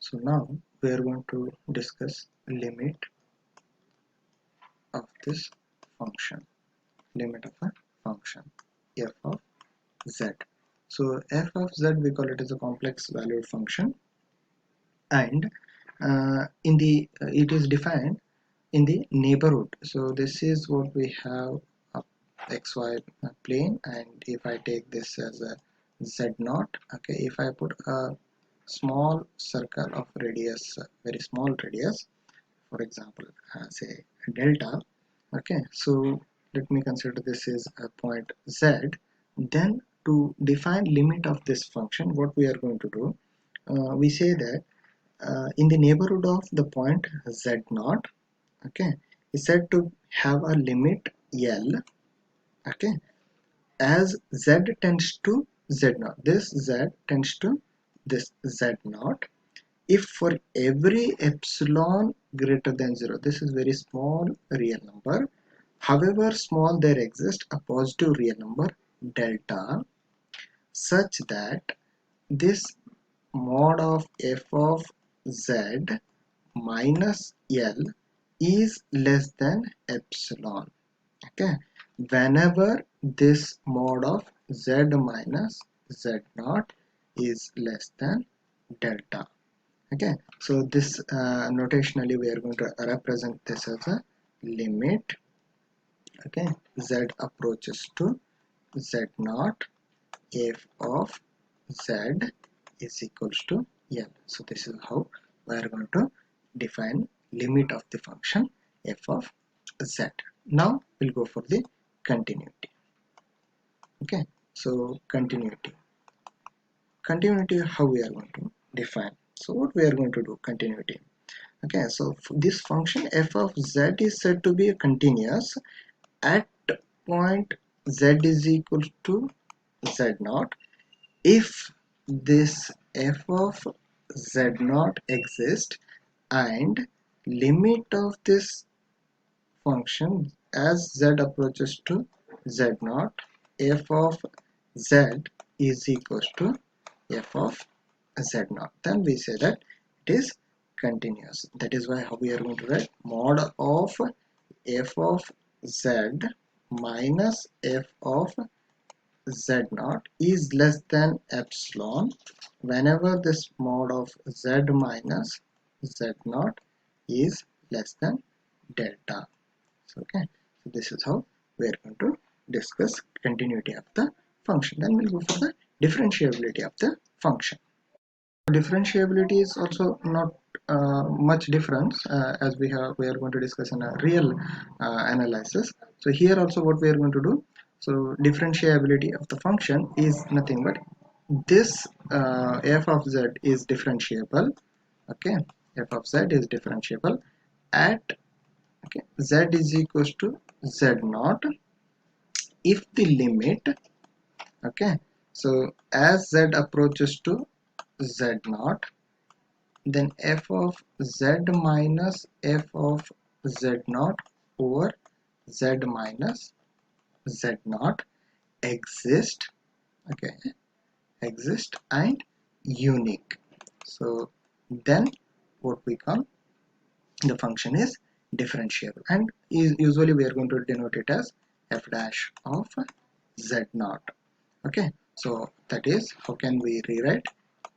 So now we are going to discuss limit of this function, limit of a function f of z. So f of z, we call it as a complex valued function, and in the it is defined in the neighborhood. So this is what we have, a xy plane, and if I take this as a z naught, okay, if I put a small circle of radius, very small radius, for example say delta, okay, so let me consider this is a point z. Then to define limit of this function, what we are going to do, we say that in the neighborhood of the point z naught, okay, is said to have a limit L, okay, as z tends to z naught, this z tends to this z naught, if for every epsilon greater than 0, this is very small real number, however small there exists a positive real number delta, such that this mod of f of z minus L is less than epsilon, okay, whenever this mod of z minus z naught is less than delta, okay. So this notationally we are going to represent this as a limit, okay, z approaches to z naught f of z is equals to L. So this is how we are going to define limit of the function f of z. Now we'll go for the continuity, okay. So continuity how we are going to define. So what we are going to do, continuity, okay. So this function f of z is said to be continuous at point z is equal to z naught if this f of z naught exists, and limit of this function as z approaches to z naught f of z is equals to f of z naught, then we say that it is continuous. That is why how we are going to write mod of f of z minus f of z naught is less than epsilon whenever this mod of z minus z naught is less than delta. So, okay, so this is how we are going to discuss continuity of the function. Then we'll go for the differentiability of the function. Differentiability is also not much difference, as we are going to discuss in a real analysis. So here also what we are going to do, so differentiability of the function is nothing but this f of z is differentiable, okay, f of z is differentiable at, okay, z is equals to z naught if the limit, okay, so as z approaches to z naught, then f of z minus f of z naught over z minus z naught exist, okay, exist and unique. So then what we call the function is differentiable, and usually we are going to denote it as f dash of z naught, okay. So that is how can we rewrite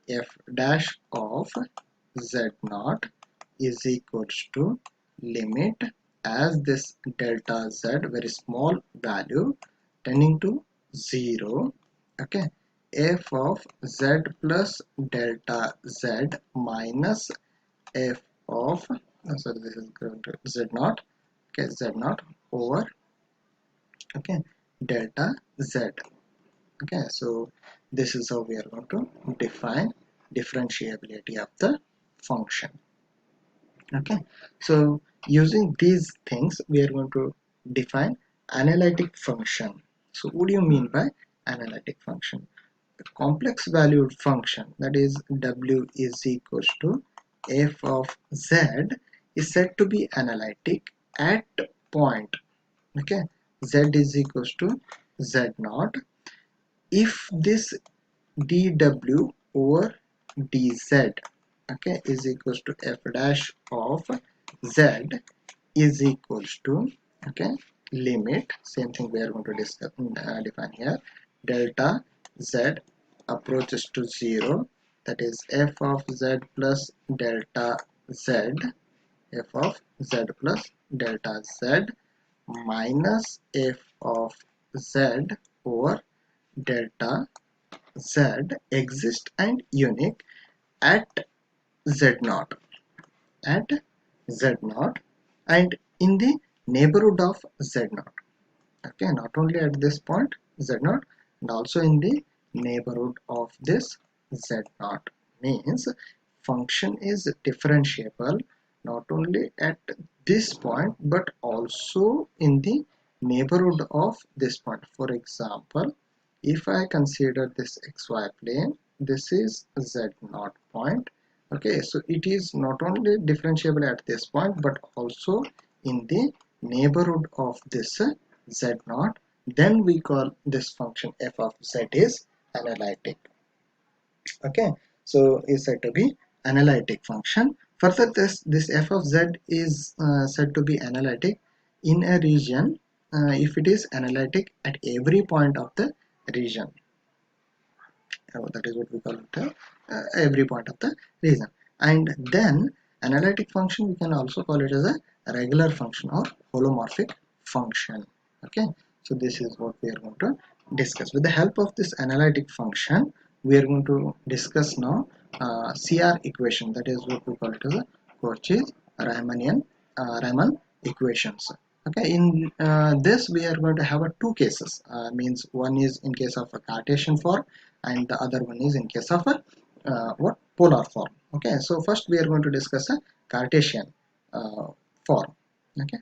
f dash of z naught is equals to limit as this delta z very small value tending to 0, okay, f of z plus delta z minus f of, so this is going to z naught, okay, z naught over, okay, delta z, okay. So this is how we are going to define differentiability of the function, okay. So using these things we are going to define analytic function. So what do you mean by analytic function? A complex valued function, that is w is equals to f of z, is said to be analytic at point, okay, z is equals to z naught if this dw over dz, okay, is equals to f dash of z is equals to, okay, limit, same thing we are going to discuss, define here, delta z approaches to 0, that is f of z plus delta z, f of z plus delta z minus f of z over delta z exist and unique at z naught, at z naught and in the neighborhood of z naught, okay, not only at this point z naught and also in the neighborhood of this z naught, means function is differentiable not only at this point but also in the neighborhood of this point. For example, if I consider this xy plane, this is z naught point, okay, so it is not only differentiable at this point but also in the neighborhood of this z naught, then we call this function f of z is analytic, okay, so is said to be analytic function. Further, this f of z is said to be analytic in a region if it is analytic at every point of the region. That is what we call it, every point of the region. And then analytic function we can also call it as a regular function or holomorphic function, okay, so this is what we are going to discuss. With the help of this analytic function we are going to discuss now CR equation, that is what we call it as a Cauchy-Riemann equations. Okay, in this we are going to have two cases, means one is in case of a Cartesian form and the other one is in case of a what polar form. Okay, so first we are going to discuss a Cartesian form. Okay,